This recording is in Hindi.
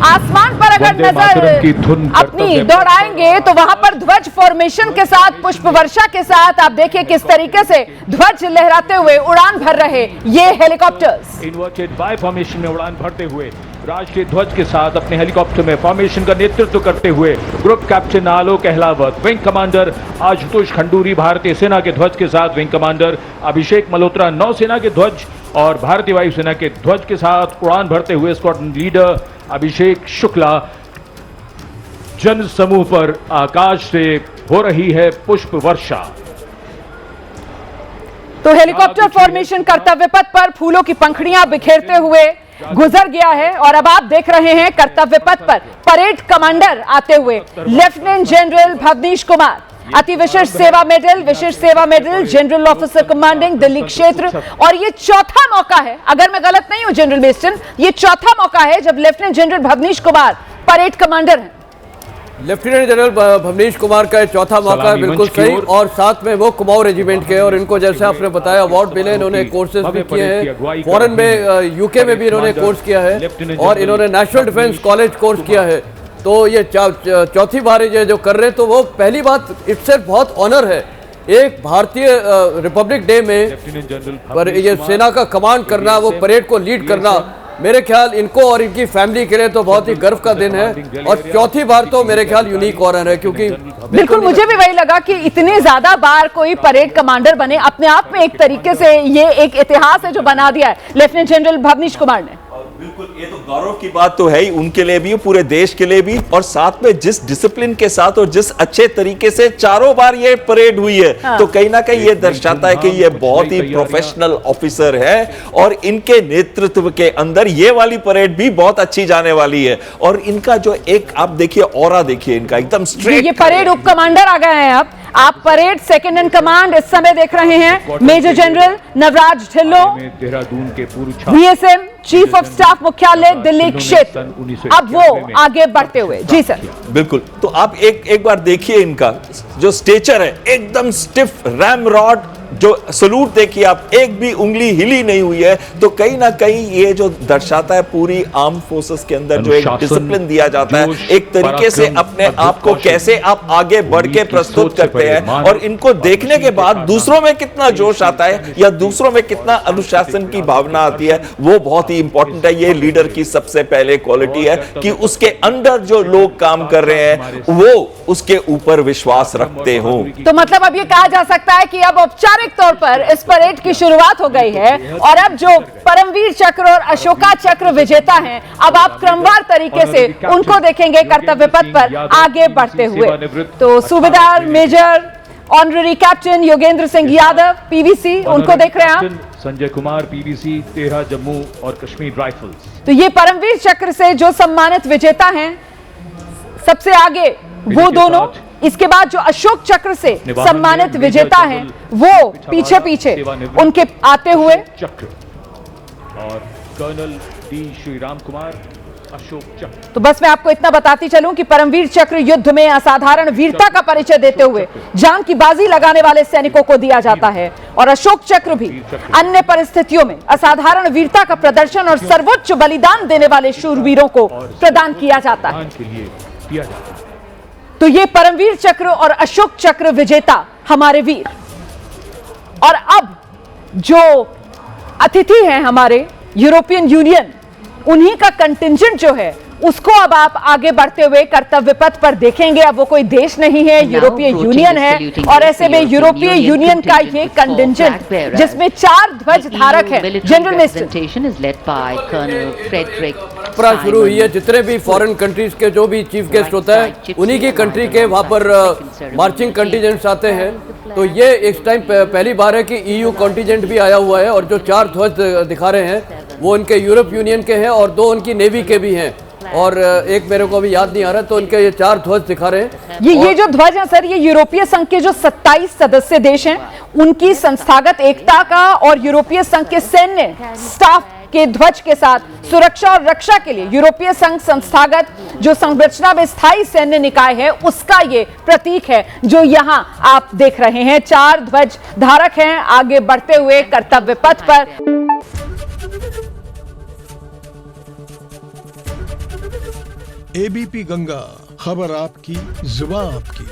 आसमान पर अगर नजर अपनी दौड़ाएंगे तो वहां पर ध्वज फॉर्मेशन के साथ, पुष्प वर्षा के साथ आप देखिए किस तरीके से ध्वज लहराते हुए उड़ान भर रहे ये हेलीकॉप्टर्स। इन्वर्टेड वाई फॉर्मेशन में उड़ान भरते हुए राष्ट्रीय ध्वज के साथ अपने हेलीकॉप्टर में फॉर्मेशन का नेतृत्व करते हुए ग्रुप कैप्टन आलोक अहलावत, विंग कमांडर आशुतोष खंडूरी भारतीय सेना के ध्वज के साथ, विंग कमांडर अभिषेक मल्होत्रा नौसेना के ध्वज और भारतीय वायुसेना के ध्वज के साथ उड़ान भरते हुए स्क्वाड्रन लीडर अभिषेक शुक्ला। जन समूह पर आकाश से हो रही है पुष्प वर्षा। तो हेलीकॉप्टर फॉर्मेशन कर्तव्य पथ पर फूलों की पंखुड़ियां बिखेरते हुए गुजर गया है और अब आप देख रहे हैं कर्तव्य पथ पर परेड कमांडर आते हुए लेफ्टिनेंट जनरल भवनीश कुमार, अति विशिष्ट सेवा medal, general officer commanding Delhi क्षेत्र। और ये चौथा मौका है, अगर मैं गलत नहीं हूं जनरल मेस्टन, ये चौथा मौका है जब lieutenant general Bhavnish Kumar parade commander हैं। लेफ्टिनेंट जनरल भवनीश कुमार का चौथा मौका है, बिल्कुल सही। और साथ में वो कुमाऊं रेजिमेंट के, और इनको जैसे आपने बताया अवार्ड मिले, इन्होंने कोर्सेज भी किए हैं, फॉरेन में यूके में भी इन्होंने कोर्स किया है और इन्होंने नेशनल डिफेंस कॉलेज कोर्स किया है। तो ये चौथी बार ये जो कर रहे हैं, तो वो पहली बात इससे बहुत ऑनर है एक भारतीय रिपब्लिक डे में पर ये सेना का कमांड करना, वो परेड को लीड करना, मेरे ख्याल इनको और इनकी फैमिली के लिए तो बहुत ही गर्व का दिन है। और चौथी बार तो मेरे ख्याल यूनिक ऑनर है, क्योंकि बिल्कुल मुझे भी वही लगा कि इतने ज्यादा बार कोई परेड कमांडर बने, अपने आप में एक तरीके से ये एक इतिहास है जो बना दिया है लेफ्टिनेंट जनरल भवनीश कुमार ने। बिल्कुल, ये तो गौरव की बात तो है ही, उनके लिए भी, पूरे देश के लिए भी। और साथ में जिस डिसिप्लिन के साथ और जिस अच्छे तरीके से चारों बार ये परेड हुई है, हाँ। तो कहीं ना कहीं ये दर्शाता है कि ये बहुत ही प्रोफेशनल ऑफिसर है और इनके नेतृत्व के अंदर ये वाली परेड भी बहुत अच्छी जाने वाली है। और इनका जो एक आप देखिए ऑरा देखिए इनका एकदम स्ट्रेट। ये परेड उप कमांडर आ गए हैं। आप परेड सेकंड इन कमांड इस समय देख रहे हैं मेजर जनरल नवराज ढिल्लों, देहरादून के पूर्व VSM चीफ ऑफ स्टाफ मुख्यालय दिल्ली क्षेत्र, अब वो आगे बढ़ते हुए। जी सर, बिल्कुल। तो आप एक बार देखिए इनका जो स्टेचर है, एकदम स्टिफ रैम रॉड, जो सलूट देखिए आप, एक भी उंगली हिली नहीं हुई है। तो कहीं ना कहीं ये जो दर्शाता है पूरी आर्म फोर्सेस के अंदर जो एक डिसिप्लिन दिया जाता है, एक तरीके से अपने आप को कैसे आप आगे बढ़ के प्रस्तुत करते हैं, और इनको देखने के बाद दूसरों में कितना जोश आता है या दूसरों में कितना अनुशासन की भावना आती है, वो बहुत ही इंपॉर्टेंट है। ये लीडर की सबसे पहले क्वालिटी है कि उसके अंदर जो लोग काम कर रहे हैं वो उसके ऊपर विश्वास रखते हो। तो मतलब अब ये कहा जा सकता है कि अब औपचारिक तौर पर इस परेड की शुरुआत हो गई है और अब जो परमवीर चक्र और अशोका चक्र विजेता हैं, अब आप क्रमवार तरीके से उनको देखेंगे कर्तव्य पथ पर आगे बढ़ते हुए। तो सूबेदार major honorary captain Yogendra Singh Yadav PVC, उनको देख रहे हैं आप। संजय कुमार PVC 13 जम्मू और कश्मीर राइफल्स। तो ये परमवीर चक्र से जो सम्मानित विजेता हैं सबसे आगे वो दोनों, इसके बाद जो अशोक चक्र से सम्मानित विजेता हैं वो पीछे पीछे उनके आते हुए चक्र और कर्नल D श्रीराम कुमार अशोक चक्र। तो बस मैं आपको इतना बताती चलूं कि परमवीर चक्र युद्ध में असाधारण वीरता का परिचय देते हुए जान की बाजी लगाने वाले सैनिकों को दिया जाता है, और अशोक चक्र भी अन्य परिस्थितियों में असाधारण वीरता का प्रदर्शन और सर्वोच्च बलिदान देने वाले शूरवीरों को प्रदान किया जाता है। तो ये परमवीर चक्र और अशोक चक्र विजेता हमारे वीर। और अब जो अतिथि हैं हमारे यूरोपियन यूनियन, उन्हीं का कंटिंजेंट जो है उसको अब आप आगे बढ़ते हुए कर्तव्य पथ पर देखेंगे। अब वो कोई देश नहीं है, यूरोपीय यूनियन है, और ऐसे में यूरोपीय यूनियन का ये कंटिंजेंट जिसमें 4 ध्वज धारक हैं। जनरल मिनिस्टर शुरू हुई है, जितने भी फॉरेन कंट्रीज के जो भी चीफ गेस्ट होता है उन्हीं की कंट्री के वहां पर मार्चिंग कंटिजेंट्स आते हैं। तो ये इस टाइम पहली बार है कि EU कंटिजेंट भी आया हुआ है, और जो 4 ध्वज दिखा रहे हैं वो उनके यूरोप यूनियन के हैं और 2 उनकी नेवी के भी हैं, और एक मेरे को अभी याद नहीं आ रहा। तो उनके ये 4 ध्वज दिखा रहे हैं। ये जो ध्वज है सर, ये यूरोपीय संघ के जो 27 सदस्य देश हैं उनकी संस्थागत एकता का और यूरोपीय संघ के सैन्य स्टाफ के ध्वज के साथ सुरक्षा और रक्षा के लिए यूरोपीय संघ संस्थागत जो संरचना में स्थायी सैन्य निकाय है उसका ये प्रतीक है जो यहां आप देख रहे हैं। 4 ध्वज धारक हैं आगे बढ़ते हुए कर्तव्य पथ पर। एबीपी गंगा, खबर आपकी, जुबान आपकी।